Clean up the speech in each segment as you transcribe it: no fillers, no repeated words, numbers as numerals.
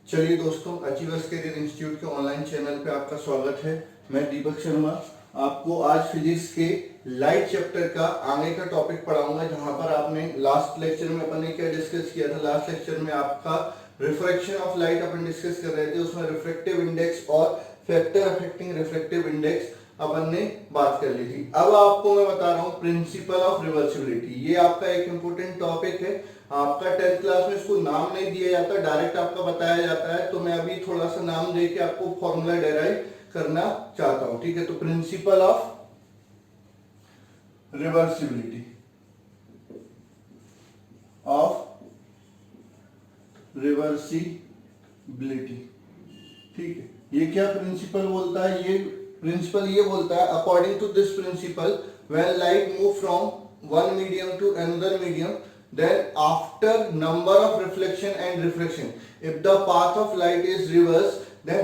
चलिए दोस्तों, achievers career institute के ऑनलाइन चैनल पे आपका स्वागत है। मैं दीपक शर्मा आपको आज फिजिक्स के लाइट चैप्टर का आगे का टॉपिक पढ़ाऊंगा, जहां पर आपने लास्ट लेक्चर में अपन ने क्या डिस्कस किया था। लास्ट लेक्चर में आपका refraction of light upon discuss कर रहे थे, उसमें रिफ्रैक्टिव इंडेक्स और फैक्टर अफेक्टिंग रिफ्रैक्टिव इंडेक्स अपन ने बात कर ली थी। अब आपको मैं बता रहा हूँ प्रिंसिपल ऑफ रिवर्सिबिलिटी। ये आपका एक इंपॉर्टेंट टॉपिक है। आपका 10th क्लास में इसको नाम नहीं दिया जाता, डायरेक्ट आपका बताया जाता है। तो मैं अभी थोड़ा सा नाम देके आपको फॉर्मूला डेराइव करना चाहता हूं। ठीक है, तो प्रिंसिपल ऑफ रिवर्सिबिलिटी ठीक है, ये क्या प्रिंसिपल बोलता है? ये प्रिंसिपल ये बोलता है, according to this principle when light move from one medium to another medium, then after number of reflection and refraction, if the path of light is reversed, then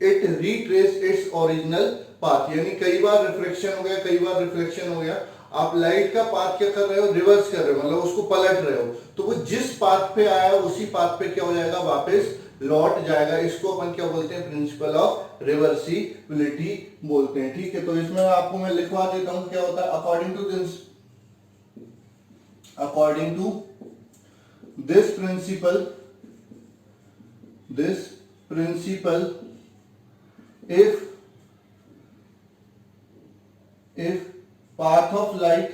it retrace its original path। यानी कई बार reflection हो गया, कई बार reflection हो गया, आप light का path क्या कर रहे हो? रिवर्स कर रहे हो, मतलब उसको पलट रहे हो। तो वो जिस पाथ पे आया उसी पाथ पे क्या हो जाएगा? वापस लौट जाएगा। इसको अपन क्या बोलते हैं? प्रिंसिपल ऑफ रिवर्सिबिलिटी बोलते हैं। ठीक है, तो इसमें आपको मैं लिखवा देता हूं क्या होता है। According to this principle, if path of light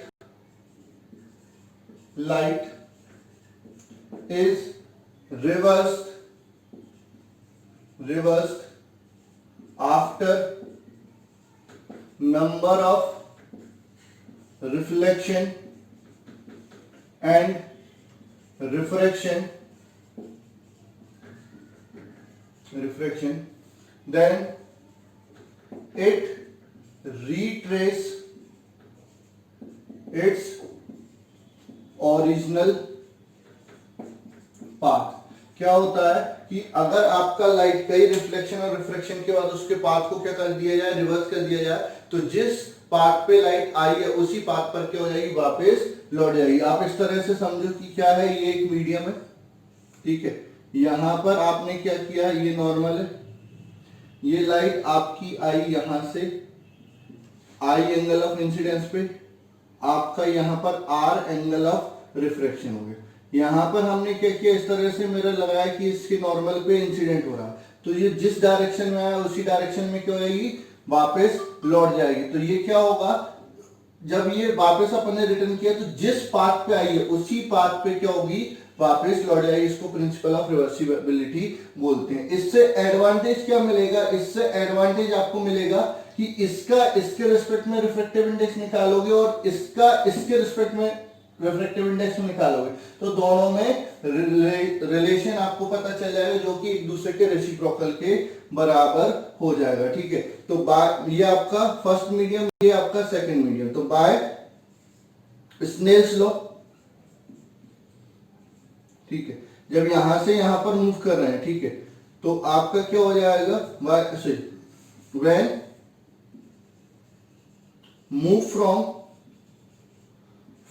is reversed after number of reflection and refraction, then it retrace its original path। क्या होता है कि अगर आपका लाइट कई रिफ्लेक्शन और रिफ्रैक्शन के बाद उसके पाथ को क्या कर दिया जाए? रिवर्स कर दिया जाए, तो जिस पाथ पे लाइट आई है उसी पाथ पर क्या हो जाएगी? वापस लौट जाएगी। आप इस तरह से समझो कि क्या है, ये एक मीडियम है। ठीक है, यहां पर आपने क्या किया? ये नॉर्मल है, ये लाइट आपकी आई यहां से आई एंगल ऑफ इंसिडेंस पे, आपका यहां पर आर एंगल ऑफ रिफ्रैक्शन हो गया। यहां पर हमने क्या किया? इस तरह से मिरर लगाया कि इसके नॉर्मल पे इंसिडेंट हो रहा है, तो ये जिस डायरेक्शन में आया उसी डायरेक्शन में क्या हो जाएगी? वापस लौट जाएगी। तो ये क्या होगा? जब ये वापस अपन ने रिटर्न किया तो जिस पाथ पे आई है उसी पाथ पे क्या होगी? वापस लौट जाएगी। इसको प्रिंसिपल ऑफ रिवर्सिबिलिटी बोलते हैं। इससे एडवांटेज क्या मिलेगा? इससे एडवांटेज आपको मिलेगा कि इसका इसके रिस्पेक्ट में रिफ्रैक्टिव इंडेक्स निकालोगे और इसका इसके रिस्पेक्ट में रिफ्रैक्टिव इंडेक्स में निकालोगे, तो दोनों में रिलेशन आपको पता चल जाएगा, जो कि एक दूसरे के रेसिप्रोकल के बराबर हो जाएगा। ठीक है, तो ये आपका फर्स्ट मीडियम, ये आपका सेकंड मीडियम। तो बाय स्नेल्स लॉ, ठीक है, जब यहां से यहां पर मूव कर रहे हैं, ठीक है, तो आपका क्या हो जाएगा? When move from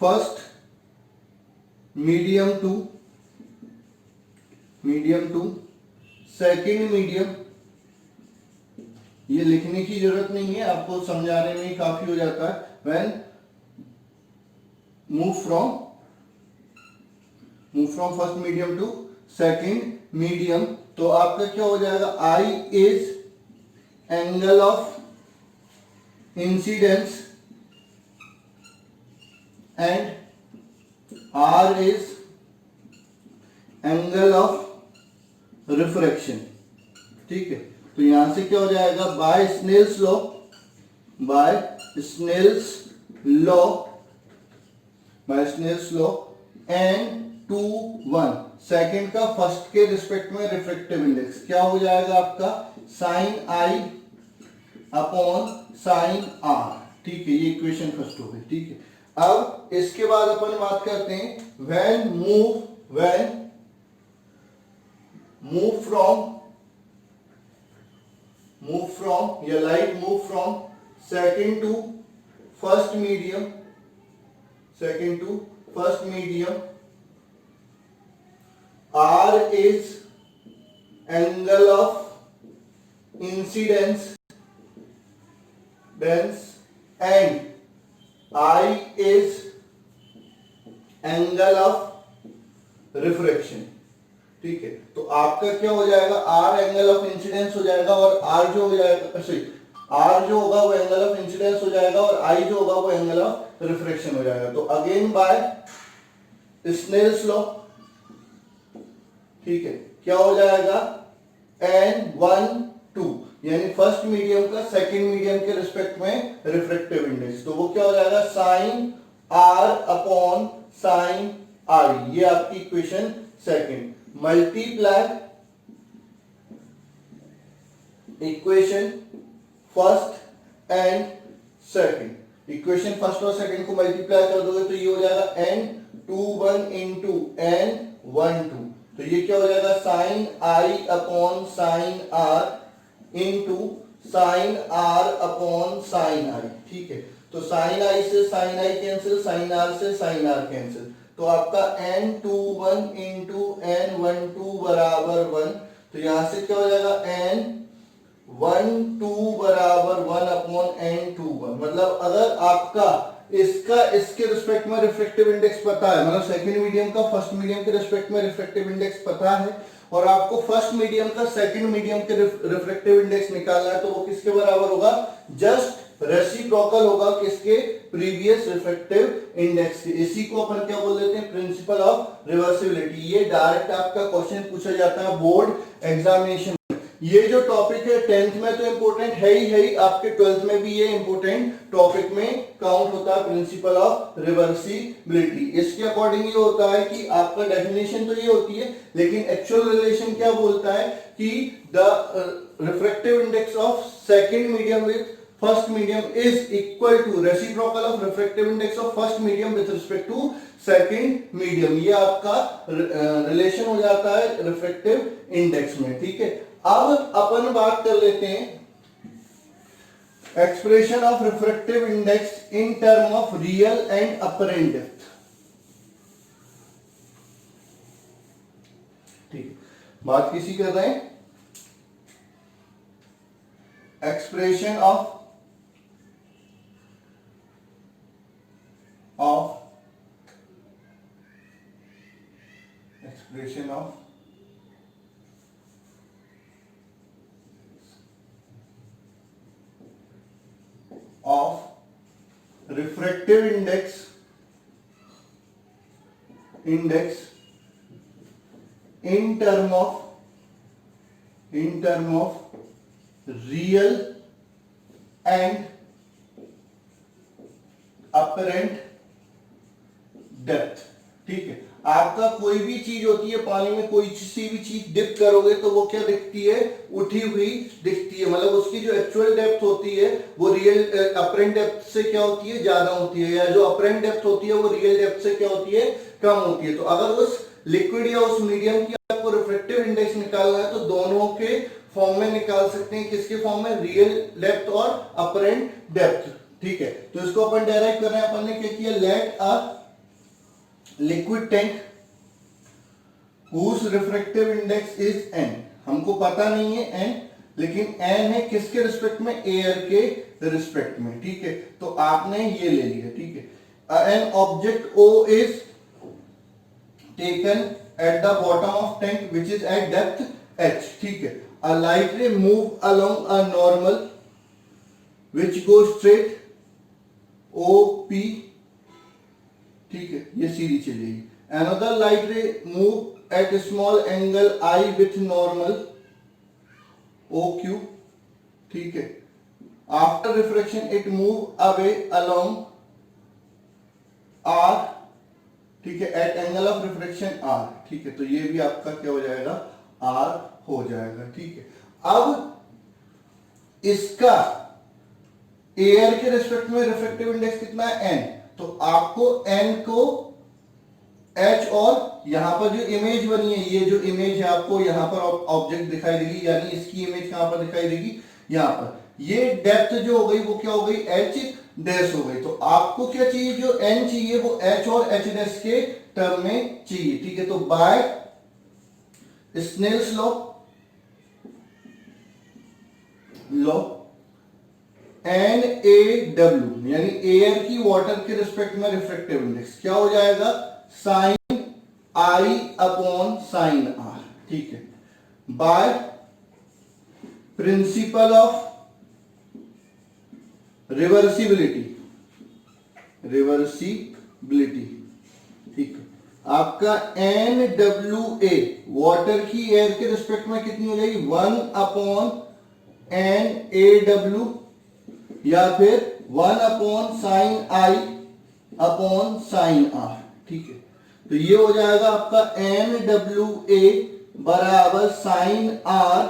first medium to second medium, ये लिखने की जरूरत नहीं है, आपको समझाने में ही काफी हो जाता है। When move from first medium to second medium, तो आपका क्या हो जाएगा? I is angle of incidence and R is angle of refraction. ठीक है, तो यहां से क्या हो जाएगा? By Snell's law N two one, second का फर्स्ट के रिस्पेक्ट में रिफ्रैक्टिव इंडेक्स क्या हो जाएगा आपका? Sine I upon sine R. ठीक है, ये इक्वेशन फर्स्ट हो गई। ठीक है, अब इसके बाद अपन बात करते हैं व्हेन मूव फ्रॉम या light move from second to first medium, R is angle of incidence and I is angle of refraction. ठीक है, तो आपका क्या हो जाएगा, R एंगल ऑफ इंसिडेंस हो जाएगा और R जो हो जाएगा, सॉरी R जो होगा वो एंगल ऑफ इंसिडेंस हो जाएगा और I जो होगा वो एंगल ऑफ रिफ्रैक्शन हो जाएगा। तो अगेन बाय स्नेल्स लॉ, ठीक है, क्या हो जाएगा N1 2 यानी फर्स्ट मीडियम का सेकंड मीडियम के रिस्पेक्ट में रिफ्रैक्टिव इंडेक्स, तो वो क्या हो जाएगा sine R upon sine R, ये आपकी equation second. Multiply equation first and second, equation first और सेकंड को मल्टीप्लाई कर दोगे तो ये हो जाएगा N21 इंटू N12, तो ये क्या हो जाएगा sine I upon sine R into sine R upon sine I। ठीक है, तो साइन I से sine I cancel, sine R से साइन R कैंसिल, तो आपका N21 इंटू N12 बराबर 1, तो यहां से क्या हो जाएगा N12 बराबर 1 अपॉन N21। मतलब अगर आपका इसका इसके रिस्पेक्ट में रिफ्रैक्टिव इंडेक्स पता है, मतलब सेकंड मीडियम का फर्स्ट मीडियम के रिस्पेक्ट में रिफ्रैक्टिव इंडेक्स पता है और आपको फर्स्ट मीडियम का सेकंड मीडियम के रिफ्रैक्टिव इंडेक्स निकालना है, तो वो किसके बराबर होगा, जस्ट रेसिप्रोकल होगा किसके, प्रीवियस रिफ्रैक्टिव इंडेक्स के। इसी को अपन क्या बोल देते हैं, प्रिंसिपल ऑफ रिवर्सिबिलिटी। ये डायरेक्ट आपका क्वेश्चन पूछा जाता है बोर्ड एग्जामिनेशन। ये जो टॉपिक है 10th में तो इंपॉर्टेंट है ही, आपके 12th में भी ये इंपॉर्टेंट टॉपिक में काउंट होता है, प्रिंसिपल ऑफ रिवर्सिबिलिटी। इसके अकॉर्डिंग ये होता है कि आपका डेफिनेशन तो ये होती है, लेकिन एक्चुअल रिलेशन क्या बोलता है कि the refractive index of second medium with first medium is equal to reciprocal of refractive index of first medium with respect to second medium. ये आपका रिलेशन हो जाता है रिफ्रैक्टिव इंडेक्स में। ठीक है, अब अपन बात कर लेते हैं expression of refractive index in term of real and apparent depth. ठीक है, बात किसी कर रहे हैं, expression of expression of refractive index in term of real and apparent depth। ठीक है, आपका कोई भी चीज होती है पानी में, कोई सी भी चीज डिप करोगे तो वो क्या दिखती है, उठी हुई दिखती है, मतलब उसकी जो एक्चुअल डेप्थ होती है वो रियल अपरेंट डेप्थ से क्या होती है, ज्यादा होती है, या जो अपरेंट डेप्थ होती है वो रियल डेप्थ से क्या होती है, कम होती है। तो अगर उस लिक्विड या उस मीडियम की आपको रिफ्रैक्टिव इंडेक्स निकालना है तो दोनों के फॉर्म में निकाल सकते हैं, किसके फॉर्म में, रियल डेप्थ और अपरेंट डेप्थ। ठीक है, तो इसको अपन डायरेक्ट कर रहे हैं, अपन ने क्या किया, let a liquid tank whose refractive index is n, हमको पता नहीं है n, लेकिन n है किसके रिस्पेक्ट में, एयर के रिस्पेक्ट में। ठीक है, तो आपने ये ले लिया। ठीक है, an object O is taken at the bottom of tank which is at depth h। ठीक है, a light ray move along a normal which goes straight OP। ठीक है, ये सीधी चलेगी। Another light ray move at a small angle I with normal OQ। ठीक है, after refraction it move away along R। ठीक है, at angle of refraction R। ठीक है, तो ये भी आपका क्या हो जाएगा, R हो जाएगा। ठीक है, अब इसका एयर के रिस्पेक्ट में रिफ्रैक्टिव इंडेक्स कितना है, n, तो आपको n को h और यहां पर जो इमेज बनी है, ये जो इमेज है आपको यहां पर ऑब्जेक्ट दिखाई देगी, यानी इसकी इमेज कहां पर दिखाई देगी, यहां पर। ये डेप्थ जो हो गई वो क्या हो गई, h डैश हो गई। तो आपको क्या चाहिए, जो n चाहिए वो h और h डैश के टर्म में चाहिए। ठीक है, तो बाय स्नेल्स लॉ लो NaW यानी एयर की वाटर के रिस्पेक्ट में रिफ्रैक्टिव इंडेक्स क्या हो जाएगा, sine I upon sine R, ठीक है, बाय प्रिंसिपल ऑफ रिवर्सिबिलिटी, ठीक है। आपका NWA वाटर की एयर के रिस्पेक्ट में कितनी हो जाएगी, 1 अपॉन NaW या फिर 1 upon sine I upon sine R, ठीक है। तो ये हो जाएगा आपका NWA बराबर sine R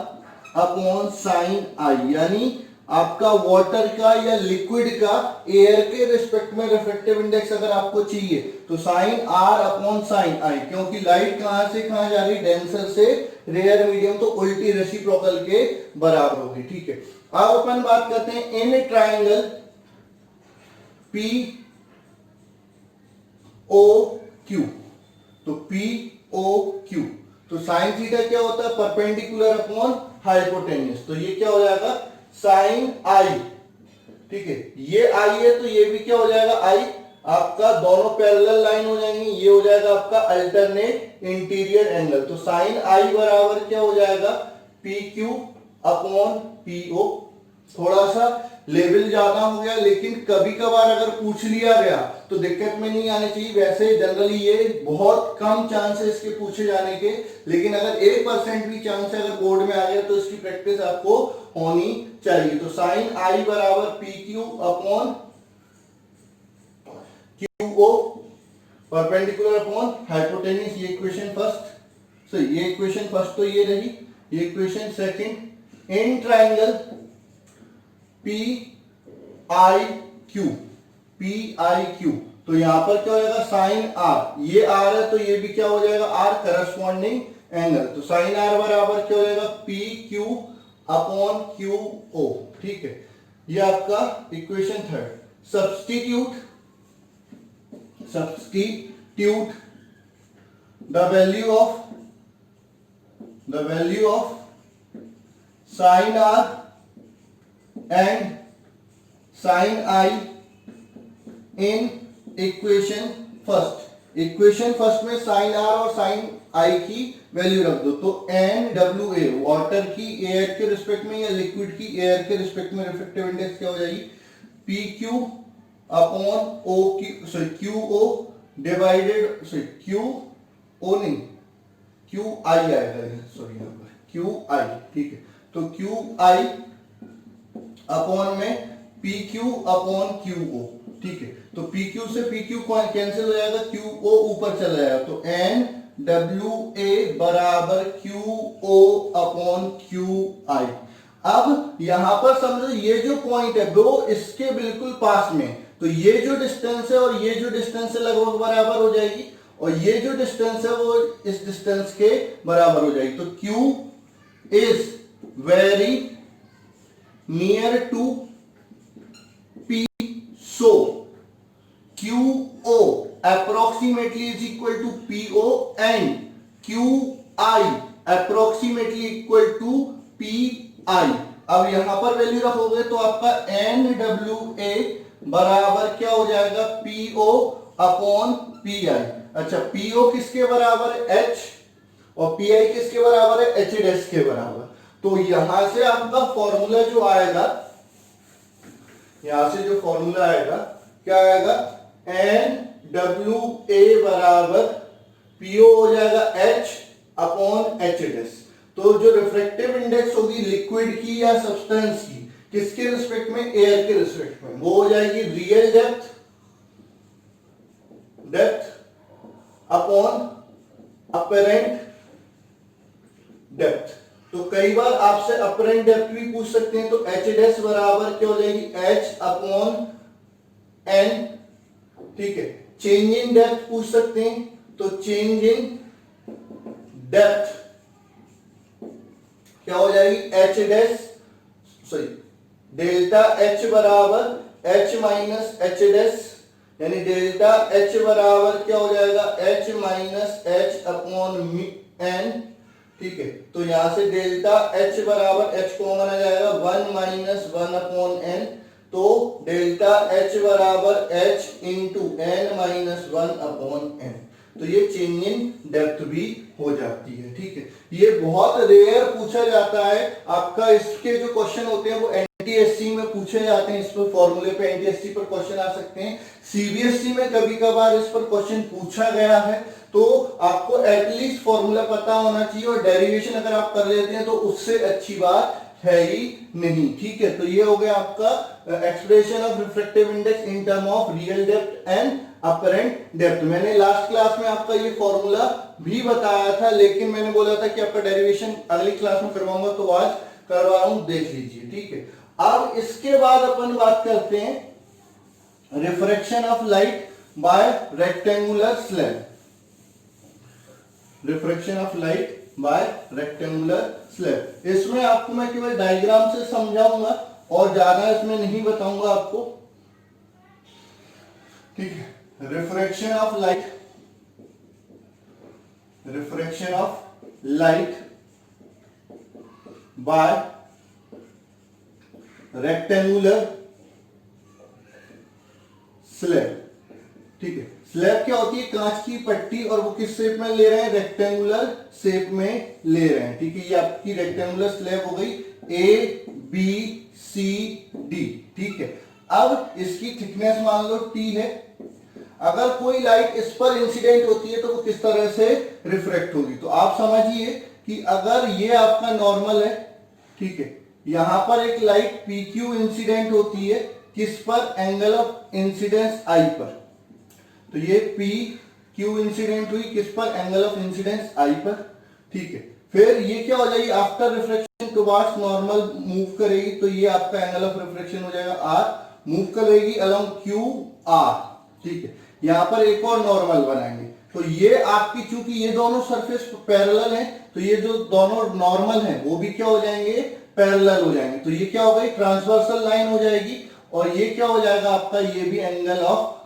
upon sine I, यानी आपका वाटर का या लिक्विड का एयर के रिस्पेक्ट में रिफ्रैक्टिव इंडेक्स अगर आपको चाहिए तो sine R upon sine I, क्योंकि लाइट कहां से कहां जा रही, डेंसर से रेयर मीडियम, तो उल्टी रेसिप्रोकल के बराबर होगी, ठीक है। अब अपन बात करते हैं इन ट्राइंगल POQ, तो POQ तो साइन थीटा क्या होता है, परपेंडिकुलर अपॉन हाइपोटेन्यूस, तो ये क्या हो जाएगा, साइन I, ठीक है। ये I है तो ये भी क्या हो जाएगा, I, आपका दोनों पैरेलल लाइन हो जाएंगी, ये हो जाएगा आपका अल्टरनेट इंटीरियर एंगल, तो साइन I बराबर क्या हो जाएगा, PQ अपॉन PO। थोड़ा सा लेवल ज्यादा हो गया, लेकिन कभी कभार अगर पूछ लिया गया तो दिक्कत में नहीं आनी चाहिए। वैसे जनरली ये बहुत कम चांस है इसके पूछे जाने के, लेकिन अगर 1% भी चांस है अगर बोर्ड में आ गया तो इसकी प्रैक्टिस आपको होनी चाहिए। तो साइन I बराबर PQ upon QO perpendicular upon hypotenuse, ये इक्वेशन फर्स्ट, सही, ये इक्वेशन फर्स्ट तो ये रही, ये equation second. In triangle PIQ, तो यहां पर क्या हो जाएगा, साइन R, ये R है तो ये भी क्या हो जाएगा, R करस्पॉन्डिंग एंगल, तो साइन R बराबर क्या हो जाएगा, PQ अपॉन QO, ठीक है। ये आपका equation third. Substitute the value of sine R and sine I in equation first. Equation first में साइन R और साइन I की वैल्यू रख दो, तो NWA वाटर की एयर के रिस्पेक्ट में या लिक्विड की एयर के रिस्पेक्ट में रिफ्रैक्टिव इंडेक्स क्या हो जाएगी, PQ upon QO divided, QO नहीं QI आएगा, सॉरी यहाँ पर QI, ठीक है। तो QI अपॉन में PQ अपॉन QO, ठीक है। तो PQ से PQ कैंसिल हो जाएगा, QO ऊपर चला जाएगा, तो NWA बराबर QO अपॉन QI। अब यहां पर समझो ये जो पॉइंट है वो इसके बिल्कुल पास में, तो ये जो डिस्टेंस है और ये जो डिस्टेंस है लगभग बराबर हो जाएगी, और ये जो डिस्टेंस है वो इस डिस्टेंस के बराबर हो जाएगी। तो Q is very near to P, so QO approximately is equal to PO and QI approximately equal to PI। अब यहां पर वैल्यू रखोगे तो आपका NWA बराबर क्या हो जाएगा, PO अपॉन PI। अच्छा, PO किसके बराबर है, H, और PI किसके बराबर है, H डैश के बराबर। तो यहां से आपका फॉर्मूला जो आएगा, यहां से जो फॉर्मूला आएगा क्या आएगा, NWA बराबर PO हो जाएगा H अपॉन H डैश। तो जो रिफ्रैक्टिव इंडेक्स होगी लिक्विड की या सब्सटेंस की, किसके रिस्पेक्ट में, एयर के रिस्पेक्ट में, वो हो जाएगी real depth upon apparent depth. तो कई बार आपसे अपरेंट डेप्थ भी पूछ सकते हैं, तो H डैश बराबर क्या हो जाएगी, H अपॉन N, ठीक है। चेंज इन डेप्थ पूछ सकते हैं, तो चेंज इन डेप्थ क्या हो जाएगी, H dash, sorry, delta H बराबर H माइनस H डैश, यानी डेल्टा H बराबर क्या हो जाएगा, H minus H upon N, ठीक है, तो यहां से डेल्टा H बराबर H कॉमन आ जाएगा 1 माइनस 1/n, तो डेल्टा H बराबर H into n minus 1/n, तो ये चेंज इन डेप्थ भी हो जाती है। ठीक है, ये बहुत रेयर पूछा जाता है आपका, इसके जो क्वेश्चन होते हैं वो एनटीएससी में पूछे जाते हैं, इस पर फॉर्मूले पे एनटीएससी पर क्वेश्चन आ सकते हैं, सीबीएसई में कभी कभार इस पर क्वेश्चन पूछा गया है, तो आपको एटलीस्ट फॉर्मूला पता होना चाहिए, और डेरिवेशन अगर आप कर लेते हैं तो उससे अच्छी बात है ही नहीं। ठीक है, तो ये हो गया आपका expression of refractive index in term of real depth and apparent depth. मैंने लास्ट क्लास में आपका ये फॉर्मूला भी बताया था, लेकिन मैंने बोला था कि आपका डेरिवेशन अगली क्लास में करवाऊंगा, तो आज करवा रहा हूं, देख लीजिए। ठीक है, अब इसके बाद अपन बात करते हैं refraction of light by rectangular slab. Refraction of light by rectangular slab, इसमें आपको मैं केवल डायग्राम से समझाऊंगा और ज्यादा इसमें नहीं बताऊंगा आपको। ठीक है, refraction of light, refraction of light by rectangular slab. ठीक है, स्लैब क्या होती है, कांच की पट्टी, और वो किस शेप में ले रहे हैं, रेक्टेंगुलर शेप में ले रहे हैं। ठीक है, ये आपकी रेक्टेंगुलर स्लैब हो गई ए बी सी डी। ठीक है, अब इसकी थिकनेस मान लो टी है, अगर कोई लाइट इस पर इंसिडेंट होती है तो वो किस तरह से रिफ्रैक्ट होगी, तो आप समझिए कि अगर ये आपका नॉर्मल है, ठीक है, यहां पर एक लाइट पी क्यू इंसिडेंट होती है, किस पर, एंगल ऑफ इंसिडेंस आई पर, तो ये पी क्यू इंसिडेंट हुई किस पर, एंगल ऑफ इंसिडेंस आई पर। ठीक है, फिर ये क्या हो जाएगी, after reflection towards normal move करेगी, तो ये आपका एंगल ऑफ रिफ्लेक्शन हो जाएगा आर, मूव करेगी अलोंग क्यू आर। ठीक है, यहां पर एक और नॉर्मल बनाएंगे, तो ये आपकी, चूंकि ये दोनों सरफेस पैरेलल हैं, तो ये जो दोनों नॉर्मल हैं वो भी क्या हो जाएंगे, पैरेलल हो जाएंगे, तो ये क्या हो गई, ट्रांसवर्सल लाइन हो जाएगी, और ये क्या हो जाएगा आपका, ये भी एंगल ऑफ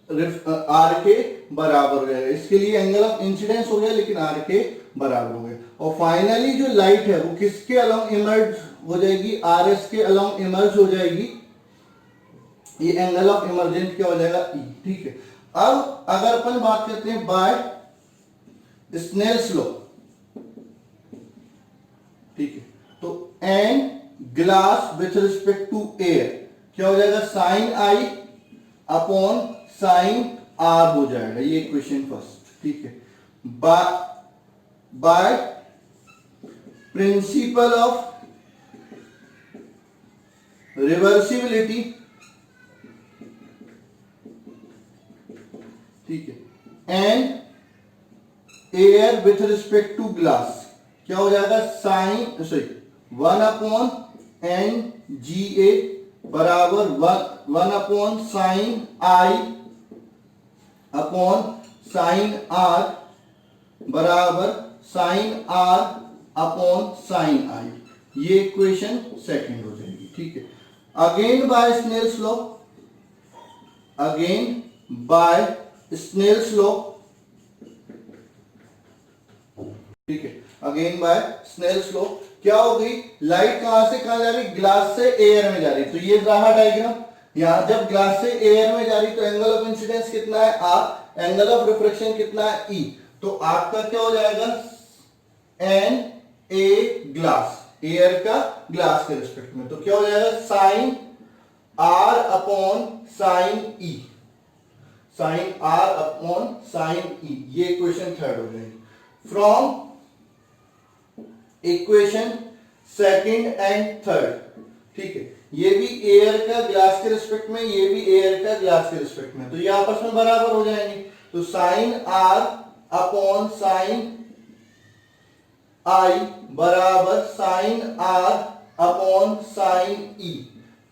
आर के बराबर हो जाएगा। इसके लिए एंगल ऑफ इंसिडेंस हो गया, लेकिन आर के बराबर हो गया। और फाइनली जो लाइट है वो किसके अलोंग इमर्ज हो जाएगी, आर एस के अलोंग इमर्ज हो जाएगी, ये एंगल ऑफ इमर्जेंट क्या हो जाएगा, ई। ठीक है, अब अगर अपन बात करते हैं बाय स्नेल्स लॉ, ठीक है, तो n glass with respect to air क्या हो जाएगा, sine I upon sine R हो जाएगा, ये इक्वेशन फर्स्ट। ठीक है, बाय प्रिंसिपल ऑफ रिवर्सिबिलिटी, ठीक है, and air with respect to glass क्या हो जाएगा, साइन सॉरी 1/n/GA बराबर 1/sin I upon sine R बराबर sine R upon sine I, ये इक्वेशन सेकंड हो जाएगी। ठीक है, again by Snell's law, again by Snell's law, ठीक है, अगेन बाय स्नेल्स लॉ क्या हो गई, लाइट कहां से कहां जा रही, ग्लास से एयर में जा रही, तो ये रहा डायग्राम, यहां जब ग्लास से एयर में जा रही तो एंगल ऑफ इंसिडेंस कितना है, आर, एंगल ऑफ रिफ्रैक्शन कितना है, ई, तो आपका क्या हो जाएगा, एन ए ग्लास, एयर का ग्लास के रिस्पेक्ट में, तो क्या हो जाएगा, sine R upon sine E, sine R upon sine E, ये इक्वेशन थर्ड हो जाएगी। From equation second and third, ठीक है, ये भी एयर का ग्लास के रिस्पेक्ट में, ये भी एयर का ग्लास के रिस्पेक्ट में, तो ये आपस में बराबर हो जाएंगे, तो साइन आर अपॉन साइन आई बराबर साइन आर अपॉन साइन ई,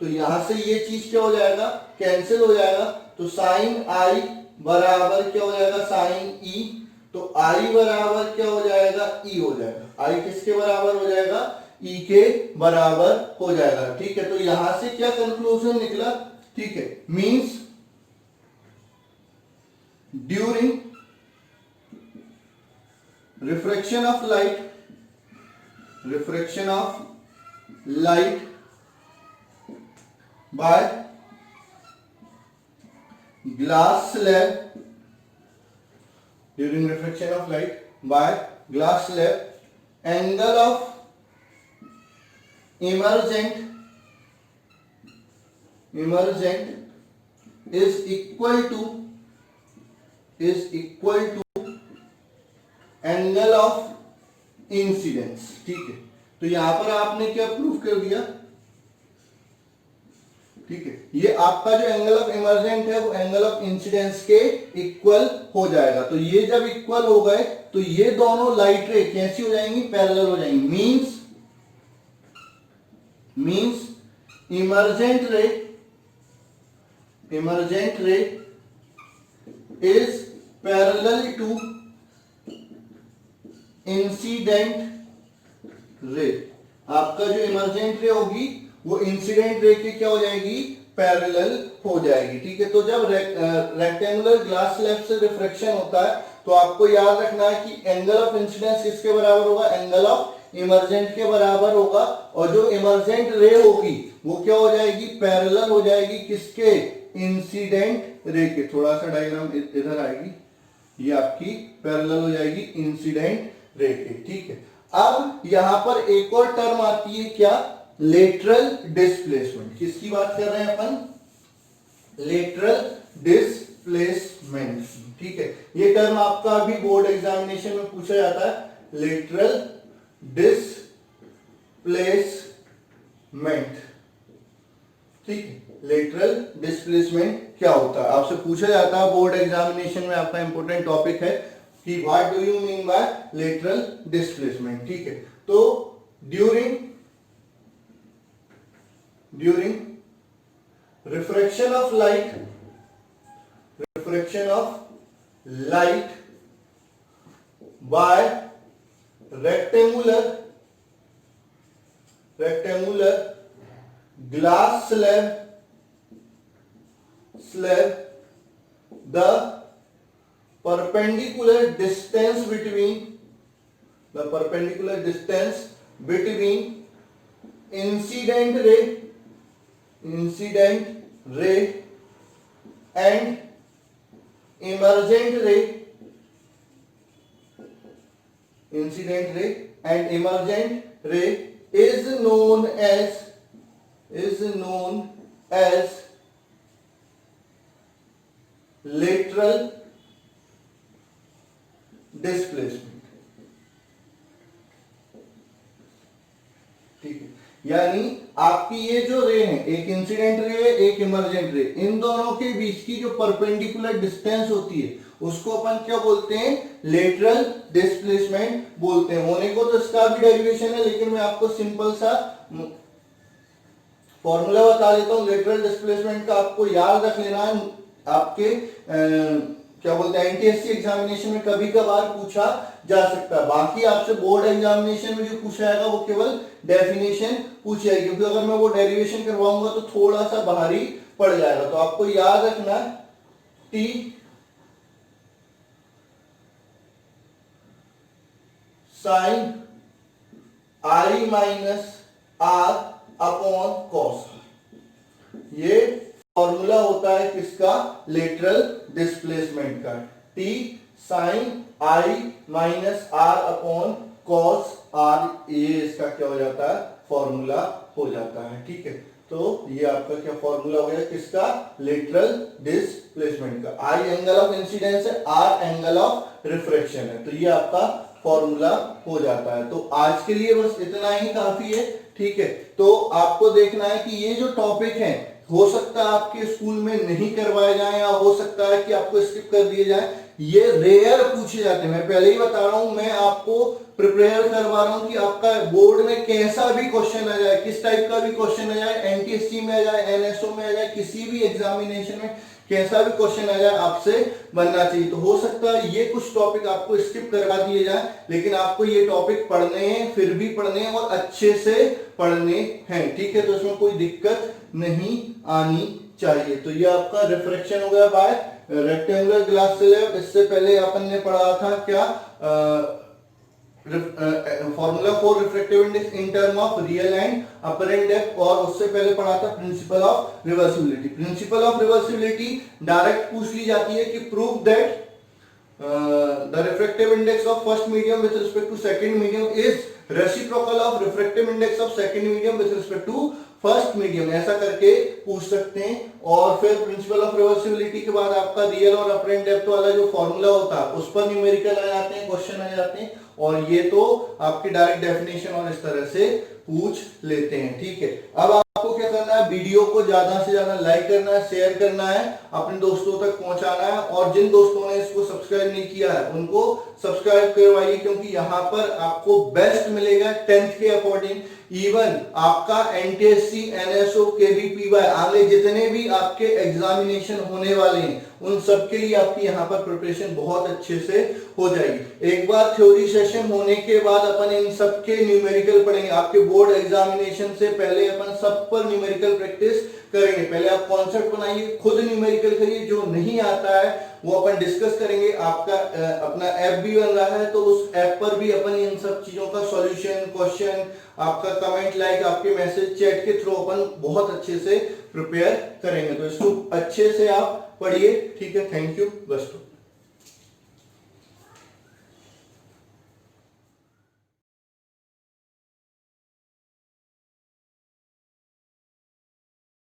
तो यहां से ये चीज क्या हो जाएगा, कैंसिल हो जाएगा, तो साइन आई बराबर क्या हो जाएगा, साइन ई, तो आई बराबर क्या हो जाएगा, ई हो जाएगा, आई किसके बराबर हो जाएगा, ई के बराबर हो जाएगा। ठीक है, तो यहां से क्या कंक्लूजन निकला, ठीक है, means during refraction of light refraction of light by glass slab during refraction of light by glass slab, angle of emergent is equal to angle of incidence. ठीक है, तो यहां पर आपने क्या प्रूफ कर दिया, ठीक है, ये आपका जो एंगल ऑफ इमर्जेंट है वो एंगल ऑफ इंसिडेंस के इक्वल हो जाएगा। तो ये जब इक्वल हो गए तो ये दोनों लाइट रे कैसी हो जाएंगी, पैरेलल हो जाएंगी। Means emergent ray is parallel to incident ray. आपका जो इमर्जेंट रे होगी वो इंसिडेंट रे के क्या हो जाएगी, पैरेलल हो जाएगी। ठीक है, तो जब रेक्टेंगुलर ग्लास स्लैब से रिफ्रैक्शन होता है तो आपको याद रखना है कि एंगल ऑफ इंसिडेंस किसके बराबर होगा, एंगल ऑफ इमर्जेंट के बराबर होगा। और जो इमर्जेंट रे होगी वो क्या हो जाएगी, पैरेलल हो जाएगी किसके, इंसिडेंट रे के। थोड़ा सा डायग्राम इधर आएगी, ये आपकी पैरेलल हो जाएगी इंसिडेंट रे के। ठीक है, अब यहां पर एक और टर्म आती है क्या, लेटरल डिस्प्लेसमेंट। किसकी बात कर रहे हैं अपन, लेटरल डिस्प्लेसमेंट। ठीक है, ये टर्म आपका अभी बोर्ड एग्जामिनेशन में पूछा जाता है, लेटरल डिस्प्लेसमेंट। ठीक है, लेटरल डिस्प्लेसमेंट क्या होता है, आपसे पूछा जाता है बोर्ड एग्जामिनेशन में, आपका इंपॉर्टेंट टॉपिक है कि what do you mean by lateral displacement. ठीक है, तो during refraction of light by rectangular glass slab, the perpendicular distance between incident ray and emergent ray is known as lateral displacement। ठीक है, यानी आपकी ये जो रे है, एक इंसिडेंट रे है, एक इमर्जेंट रे, इन दोनों के बीच की जो परपेंडिकुलर डिस्टेंस होती है उसको अपन क्या बोलते हैं, लेटरल डिस्प्लेसमेंट बोलते हैं। होने को तो इसका भी डेरिवेशन है, लेकिन मैं आपको सिंपल सा फॉर्मूला बता देता हूं लेटरल डिस्प्लेसमेंट का, आपको याद रख लेना है। आपके क्या बोलते हैं, एनटीएससी एग्जामिनेशन में कभी कभार पूछा जा सकता है। बाकी आपसे बोर्ड एग्जामिनेशन में जो पूछा जाएगा वो केवल डेफिनेशन पूछी जाएगी, क्योंकि अगर मैं वो डेरिवेशन करवाऊंगा तो थोड़ा सा भारी पड़ जाएगा। तो आपको याद रखना t sine i minus r upon cos, ये फॉर्मूला होता है किसका, लेटरल डिस्प्लेसमेंट का। T sine i minus r upon cos r, ये इसका क्या हो जाता है, फॉर्मूला हो जाता है। ठीक है, तो ये आपका क्या फॉर्मूला हो गया किसका, लेटरल डिस्प्लेसमेंट का। आई एंगल ऑफ इंसिडेंस है, आर एंगल ऑफ रिफ्रैक्शन है, तो ये आपका फॉर्मूला हो जाता है। तो आज के लिए बस इतना ही काफी है। ठीक है, तो आपको देखना है कि ये जो टॉपिक है हो सकता है आपके स्कूल में नहीं करवाए जाए, या हो सकता है कि आपको स्किप कर दिए जाए, ये रेयर पूछे जाते हैं। मैं पहले ही बता रहा हूं, मैं आपको प्रिपेयर करवा रहा हूं कि आपका बोर्ड में कैसा भी क्वेश्चन आ जाए, किस टाइप का भी क्वेश्चन आ जाए, एनटीएससी में आ जाए, एनएसओ में आ जाए, किसी भी एग्जामिनेशन में कैसा भी क्वेश्चन आ जाए आपसे बनना चाहिए। तो हो सकता है ये कुछ टॉपिक आपको स्किप करवा दिए जाए, लेकिन आपको ये टॉपिक पढ़ने हैं, फिर भी पढ़ने हैं और अच्छे से पढ़ने हैं। ठीक है, तो इसमें कोई दिक्कत नहीं आनी चाहिए। तो ये आपका रिफ्रैक्शन हो गया बाय रेक्टेंगुलर ग्लास स्लैब। इससे पहले अपन ने पढ़ा था क्या, formula for refractive index in term of real and apparent depth, और उससे पहले पढ़ा था principle of reversibility. Principle of reversibility direct पूछ ली जाती है कि prove that the refractive index of first medium with respect to second medium is reciprocal of refractive index of second medium with respect to first medium, ऐसा करके पूछ सकते हैं। और फिर प्रिंसिपल ऑफ रिवर्सिबिलिटी के बाद आपका रियल और अपरेंट डेप्थ वाला जो फॉर्मूला होता है उस पर न्यूमेरिकल आ जाते हैं, क्वेश्चन आ जाते हैं, और ये तो आपकी डायरेक्ट डेफिनेशन और इस तरह से पूछ लेते हैं। ठीक है, अब आपको क्या करना है, वीडियो को ज्यादा से ज्यादा लाइक करना है, शेयर करना है, अपने दोस्तों तक पहुंचाना है, और जिन दोस्तों ने इसको सब्सक्राइब नहीं किया है उनको सब्सक्राइब करवाइए, क्योंकि यहाँ पर आपको बेस्ट मिलेगा 10th के अकॉर्डिंग। इवन आपका एनटीएससी, एनएसओ, केवीपीवाई, आगे जितने भी आपके एग्जामिनेशन होने वाले हैं उन सब के लिए आपकी यहाँ पर प्रिपरेशन बहुत अच्छे से हो जाएगी। एक बार थ्योरी सेशन होने के बाद अपन इन सब के न्यूमेरिकल पढ़ेंगे। आपके बोर्ड एग्जामिनेशन से पहले अपन सब पर न्यूमेरिकल प्रैक्टिस करेंगे। पहले आप कॉन्सेप्ट बनाइए, खुद न्यूमेरिकल करिए, जो नहीं आता है वो अपन डिस्कस करेंगे। आपका अपना ऐप भी बन रहा है तो उस ऐप पर भी अपन इन सब चीजों का सॉल्यूशन, क्वेश्चन, आपका कमेंट, लाइक, आपके मैसेज, चैट के थ्रू अपन बहुत अच्छे से प्रिपेयर करेंगे। तो इसको अच्छे से आप पढ़िए। ठीक है, थैंक यू दोस्तों।